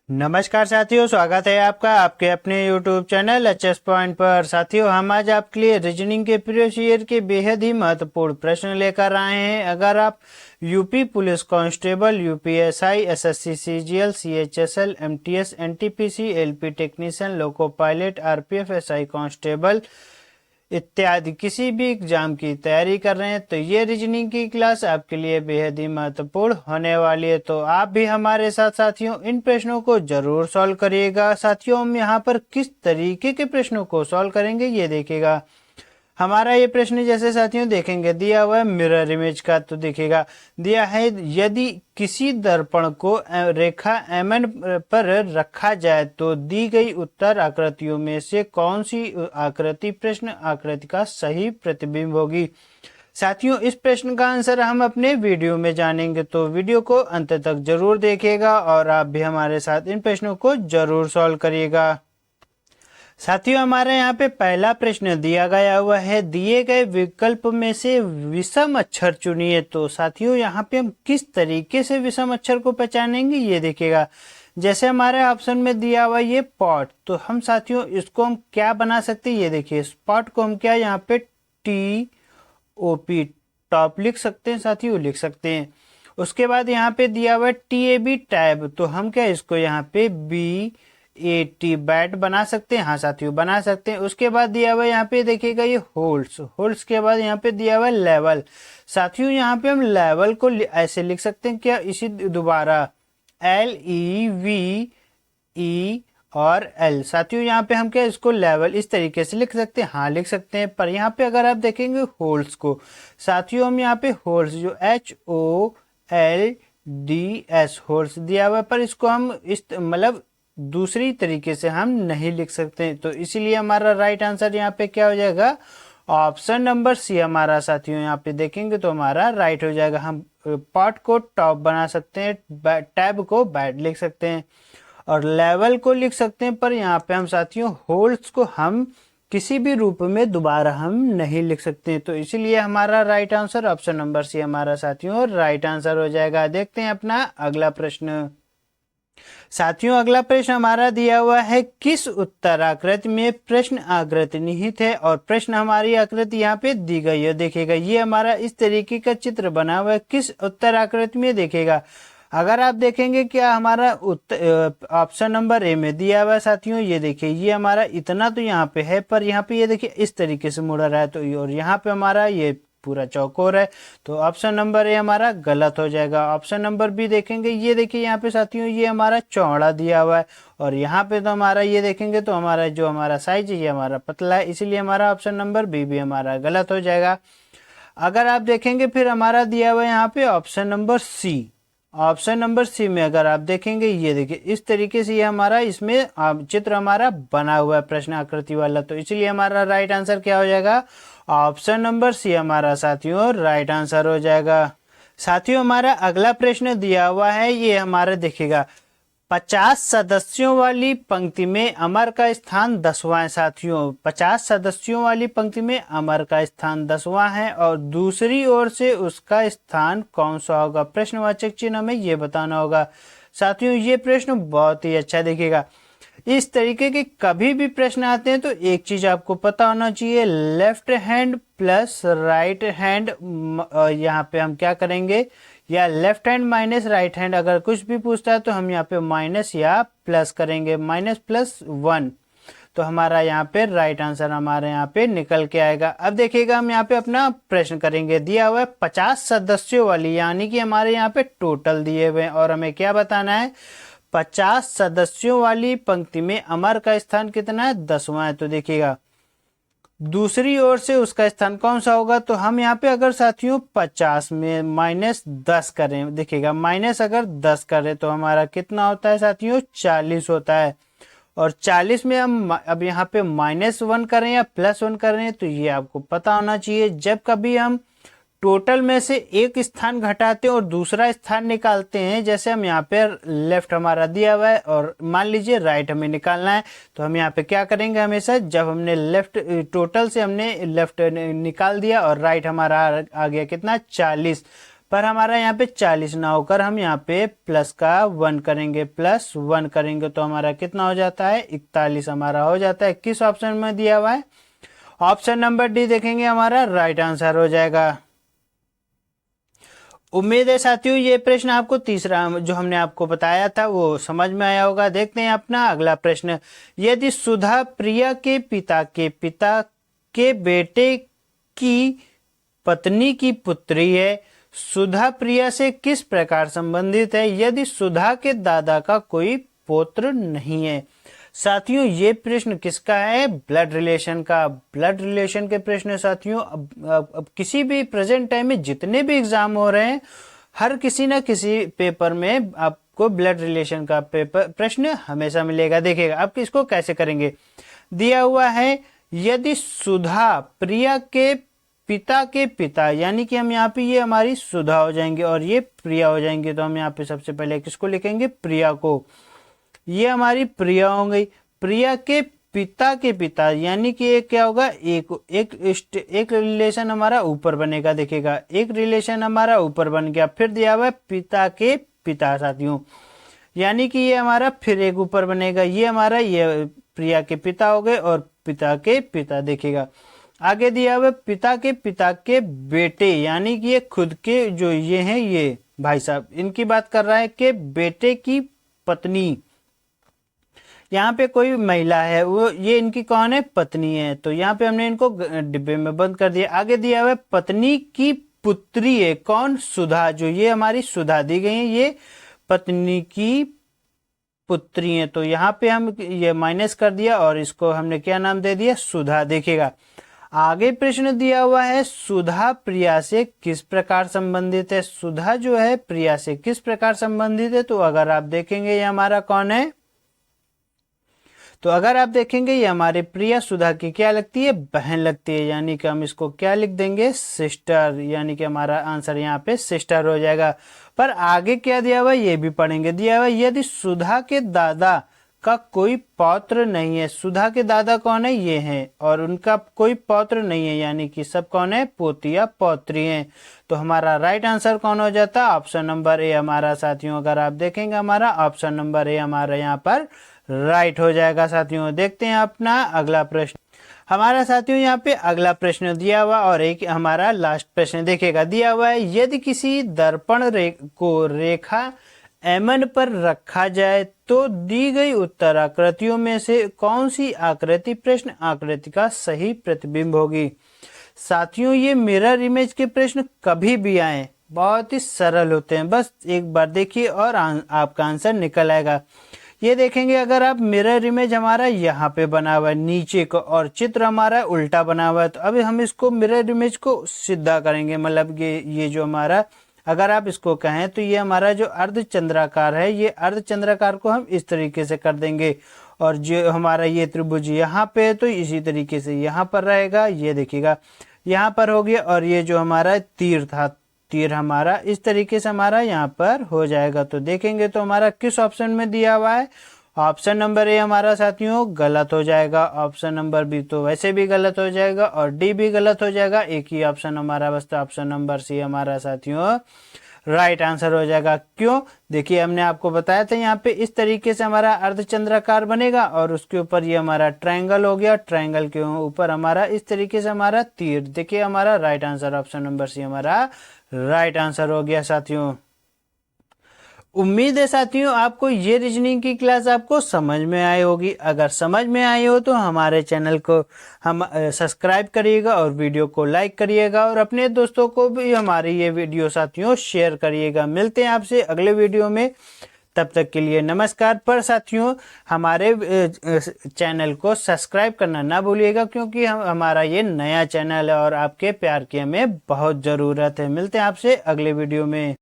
नमस्कार साथियों, स्वागत है आपका आपके अपने YouTube चैनल एचएस पॉइंट पर। साथियों, हम आज आपके लिए रीजनिंग के प्रीवियस ईयर के बेहद ही महत्वपूर्ण प्रश्न लेकर आए हैं। अगर आप UP police constable, UPSI, SSC CGL, CHSL, MTS, NTPC, LP technician, loco pilot, RPF, SI constable इत्यादि किसी भी एग्जाम की तैयारी कर रहे हैं तो ये रीजनिंग की क्लास आपके लिए बेहद ही महत्वपूर्ण होने वाली है। तो आप भी हमारे साथ साथियों इन प्रश्नों को जरूर सॉल्व करिएगा। साथियों, हम यहाँ पर किस तरीके के प्रश्नों को सॉल्व करेंगे ये देखिएगा। हमारा ये प्रश्न जैसे साथियों देखेंगे, दिया हुआ है मिरर इमेज का, तो देखिएगा दिया है यदि किसी दर्पण को रेखा एमएन पर रखा जाए तो दी गई उत्तर आकृतियों में से कौन सी आकृति प्रश्न आकृति का सही प्रतिबिंब होगी। साथियों, इस प्रश्न का आंसर हम अपने वीडियो में जानेंगे, तो वीडियो को अंत तक जरूर देखिएगा और आप भी हमारे साथ इन प्रश्नों को जरूर सॉल्व करिएगा। साथियों, हमारे यहाँ पे पहला प्रश्न दिया गया हुआ है, दिए गए विकल्प में से विषम अक्षर चुनिए। तो साथियों, यहाँ पे हम किस तरीके से विषम अक्षर को पहचानेंगे ये देखिएगा। जैसे हमारे ऑप्शन में दिया हुआ ये पॉट, तो हम साथियों इसको हम क्या बना सकते हैं ये देखिए। स्पॉट को हम क्या यहाँ पे TOP टॉप लिख सकते हैं, साथियों लिख सकते हैं। उसके बाद यहाँ पे दिया हुआ है TAB टैब, तो हम क्या इसको यहाँ पे BAT बैट बना सकते हैं। हाँ साथियों बना सकते हैं। उसके बाद दिया हुआ है यहाँ पे देखिएगा ये होल्ड्स के बाद यहाँ पे दिया हुआ है लेवल। साथियों यहाँ पे हम लेवल को ऐसे लिख सकते हैं क्या, इसी दोबारा LEVE और L। साथियों यहाँ पे हम क्या इसको लेवल इस तरीके से लिख सकते हैं। हाँ लिख सकते हैं। पर यहाँ पे अगर आप देखेंगे होल्ड्स को, साथियों हम यहाँ पे होल्ड्स जो HOLDS होल्ड्स दिया हुआ है, पर इसको हम इस मतलब दूसरी तरीके से हम नहीं लिख सकते। तो इसीलिए हमारा राइट आंसर यहाँ पे क्या हो जाएगा, ऑप्शन नंबर सी हमारा। साथियों यहाँ पे देखेंगे तो हमारा राइट हो जाएगा। हम पॉट को टॉप बना सकते हैं, टैब को बैट लिख सकते हैं और लेवल को लिख सकते हैं। पर यहाँ पे हम साथियों होल्ड्स को हम किसी भी रूप में दोबारा हम नहीं लिख सकते। तो इसीलिए हमारा right answer option number C हमारा साथियों राइट आंसर हो जाएगा। देखते हैं अपना अगला प्रश्न। साथियों अगला प्रश्न हमारा दिया हुआ है, किस उत्तर आकृति में प्रश्न आकृति निहित है। और प्रश्न हमारी आकृति यहाँ पे दी गई है। देखिएगा ये हमारा इस तरीके का चित्र बना हुआ है, किस उत्तर आकृति में देखिएगा। अगर आप देखेंगे क्या हमारा ऑप्शन नंबर ए में दिया हुआ है साथियों, ये देखिए ये हमारा इतना तो यहाँ पे है, पर यहाँ पे ये देखिए इस तरीके से मुड़ा रहा है, तो और यहाँ पे हमारा ये पूरा चौकोर है। तो ऑप्शन नंबर ए हमारा गलत हो जाएगा। ऑप्शन नंबर बी देखेंगे, ये देखिए यहाँ पे साथियों ये हमारा चौड़ा दिया हुआ है और यहाँ पे तो हमारा ये देखेंगे तो हमारा जो हमारा साइज है ये हमारा पतला है, इसीलिए हमारा ऑप्शन नंबर बी भी हमारा गलत हो जाएगा। अगर आप देखेंगे फिर हमारा दिया हुआ है यहाँ पे option number C. Option number C में अगर आप देखेंगे ये देखिए इस तरीके से ये हमारा इसमें चित्र हमारा बना हुआ है प्रश्न आकृति वाला, तो इसलिए हमारा राइट आंसर क्या हो जाएगा, ऑप्शन नंबर सी हमारा साथियों राइट आंसर हो जाएगा। साथियों हमारा अगला प्रश्न दिया हुआ है, ये हमारा देखिएगा 50 सदस्यों वाली पंक्ति में अमर का स्थान 10वां है। साथियों 50 सदस्यों वाली पंक्ति में अमर का स्थान 10वां है और दूसरी ओर से उसका स्थान कौन सा होगा। प्रश्नवाचक चिन्ह हमें ये बताना होगा। साथियों ये प्रश्न बहुत ही अच्छा देखिएगा। इस तरीके के कभी भी प्रश्न आते हैं तो एक चीज आपको पता होना चाहिए, left hand plus right hand, यहाँ पे हम क्या करेंगे, या left hand minus right hand अगर कुछ भी पूछता है तो हम यहाँ पे माइनस या प्लस करेंगे, -+1। तो हमारा यहाँ पे राइट आंसर हमारे यहाँ पे निकल के आएगा। अब देखिएगा हम यहाँ पे अपना प्रश्न करेंगे, दिया हुआ है 50 सदस्यों वाली, यानी कि हमारे यहाँ पे टोटल दिए हुए हैं और हमें क्या बताना है, 50 सदस्यों वाली पंक्ति में अमर का स्थान कितना है, 10वां है। तो देखिएगा दूसरी ओर से उसका स्थान कौन सा होगा, तो हम यहाँ पे अगर साथियों 50 में -10 करें, देखिएगा माइनस अगर 10 करें तो हमारा कितना होता है साथियों, 40 होता है। और 40 में हम अब यहाँ पे -1 करें या +1 करें, तो ये आपको पता होना चाहिए, जब कभी हम टोटल में से एक स्थान घटाते हैं और दूसरा स्थान निकालते हैं, जैसे हम यहाँ पे लेफ्ट हमारा दिया हुआ है और मान लीजिए राइट हमें निकालना है, तो हम यहाँ पे क्या करेंगे, हमेशा जब हमने लेफ्ट टोटल से हमने लेफ्ट निकाल दिया और राइट हमारा आ गया कितना 40, पर हमारा यहाँ पे 40 ना होकर हम यहाँ पे प्लस का 1 करेंगे, प्लस 1 करेंगे तो हमारा कितना हो जाता है, 41 हमारा हो जाता है। किस ऑप्शन में दिया हुआ है, ऑप्शन नंबर डी देखेंगे हमारा राइट आंसर हो जाएगा। उम्मीद है साथियों ये प्रश्न आपको तीसरा जो हमने आपको बताया था वो समझ में आया होगा। देखते हैं अपना अगला प्रश्न। यदि सुधा प्रिया के पिता के बेटे की पत्नी की पुत्री है, सुधा प्रिया से किस प्रकार संबंधित है यदि सुधा के दादा का कोई पुत्र नहीं है। साथियों ये प्रश्न किसका है, ब्लड रिलेशन का। ब्लड रिलेशन के प्रश्न साथियों अब किसी भी प्रेजेंट टाइम में जितने भी एग्जाम हो रहे हैं, हर किसी न किसी पेपर में आपको ब्लड रिलेशन का पेपर प्रश्न हमेशा मिलेगा। देखिएगा अब इसको कैसे करेंगे। दिया हुआ है यदि सुधा प्रिया के पिता यानी कि हम यहाँ पे ये हमारी सुधा हो जाएंगे और ये प्रिया हो जाएंगे, तो हम यहाँ पे सबसे पहले किसको लिखेंगे, प्रिया को। ये हमारी प्रिया हो गई। प्रिया के पिता यानी कि एक क्या होगा, एक रिलेशन हमारा ऊपर बनेगा। देखिएगा एक रिलेशन हमारा ऊपर बन गया। फिर दिया हुआ है पिता के पिता साथियों, यानी कि ये हमारा फिर एक ऊपर बनेगा। ये हमारा ये प्रिया के पिता हो गए और पिता के पिता। देखिएगा आगे दिया हुआ पिता के बेटे, यानी कि ये खुद के जो ये हैं ये भाई साहब, इनकी बात कर रहा है कि बेटे की पत्नी, यहाँ पे कोई महिला है वो ये इनकी कौन है, पत्नी है, तो यहाँ पे हमने इनको डिब्बे में बंद कर दिया। आगे दिया हुआ है पत्नी की पुत्री है, कौन, सुधा, जो ये हमारी सुधा दी गई है ये पत्नी की पुत्री है, तो यहाँ पे हम ये माइनस कर दिया और इसको हमने क्या नाम दे दिया, सुधा। देखिएगा आगे प्रश्न दिया हुआ है सुधा प्रिया से किस प्रकार संबंधित है। सुधा जो है प्रिया से किस प्रकार संबंधित है, तो अगर आप देखेंगे ये हमारा कौन है, तो अगर आप देखेंगे ये हमारे प्रिया सुधा की क्या लगती है, बहन लगती है, यानी कि हम इसको क्या लिख देंगे, सिस्टर, यानी कि हमारा आंसर यहाँ पे सिस्टर हो जाएगा। पर आगे क्या दिया हुआ ये भी पढ़ेंगे। दिया हुआ यदि सुधा के दादा का कोई पौत्र नहीं है, सुधा के दादा कौन है, ये हैं, और उनका कोई पौत्र नहीं है, यानी कि सब कौन है, पोती या पौत्री हैं, तो हमारा राइट आंसर कौन हो जाता है, ऑप्शन नंबर ए हमारा साथियों। अगर आप देखेंगे हमारा ऑप्शन नंबर ए हमारा यहाँ पर राइट हो जाएगा साथियों। देखते हैं अपना अगला प्रश्न। हमारा साथियों यहाँ पे अगला प्रश्न दिया हुआ और एक हमारा लास्ट प्रश्न देखिएगा। दिया हुआ है यदि किसी दर्पण को रेखा एमन पर रखा जाए तो दी गई उत्तर आकृतियों में से कौन सी आकृति प्रश्न आकृति का सही प्रतिबिंब होगी। साथियों ये मिरर इमेज के प्रश्न कभी भी आए बहुत ही सरल होते हैं, बस एक बार देखिए और आपका आंसर निकल आएगा। ये देखेंगे अगर आप मिरर इमेज हमारा यहाँ पे बना हुआ है नीचे को और चित्र हमारा उल्टा बना हुआ है, तो अभी हम इसको मिरर इमेज को सीधा करेंगे, मतलब ये जो हमारा अगर आप इसको कहें तो ये हमारा जो अर्धचंद्राकार है ये अर्धचंद्राकार को हम इस तरीके से कर देंगे और जो हमारा ये त्रिभुज यहाँ पे है तो इसी तरीके से यहाँ पर रहेगा। ये देखिएगा यहाँ पर हो गया और ये जो हमारा तीर था, तीर हमारा इस तरीके से हमारा यहाँ पर हो जाएगा। तो देखेंगे तो हमारा किस ऑप्शन में दिया हुआ है, ऑप्शन नंबर ए हमारा साथियों गलत हो जाएगा, ऑप्शन नंबर बी तो वैसे भी गलत हो जाएगा और डी भी गलत हो जाएगा। एक ही ऑप्शन हमारा बचता, ऑप्शन नंबर सी हमारा साथियों राइट आंसर हो जाएगा। क्यों, देखिए हमने आपको बताया था यहाँ पे इस तरीके से हमारा अर्धचंद्राकार बनेगा और उसके ऊपर ये हमारा ट्रायंगल हो गया, ट्रायंगल के ऊपर हमारा इस तरीके से हमारा तीर। देखिए हमारा right answer option number C हमारा राइट आंसर हो गया साथियों। उम्मीद है साथियों आपको ये रीजनिंग की क्लास आपको समझ में आई होगी। अगर समझ में आई हो तो हमारे चैनल को हम सब्सक्राइब करिएगा और वीडियो को लाइक करिएगा और अपने दोस्तों को भी हमारी ये वीडियो साथियों शेयर करिएगा। मिलते हैं आपसे अगले वीडियो में, तब तक के लिए नमस्कार। पर साथियों हमारे चैनल को सब्सक्राइब करना ना भूलिएगा क्योंकि हमारा ये नया चैनल है और आपके प्यार की हमें बहुत ज़रूरत है। मिलते हैं आपसे अगले वीडियो में।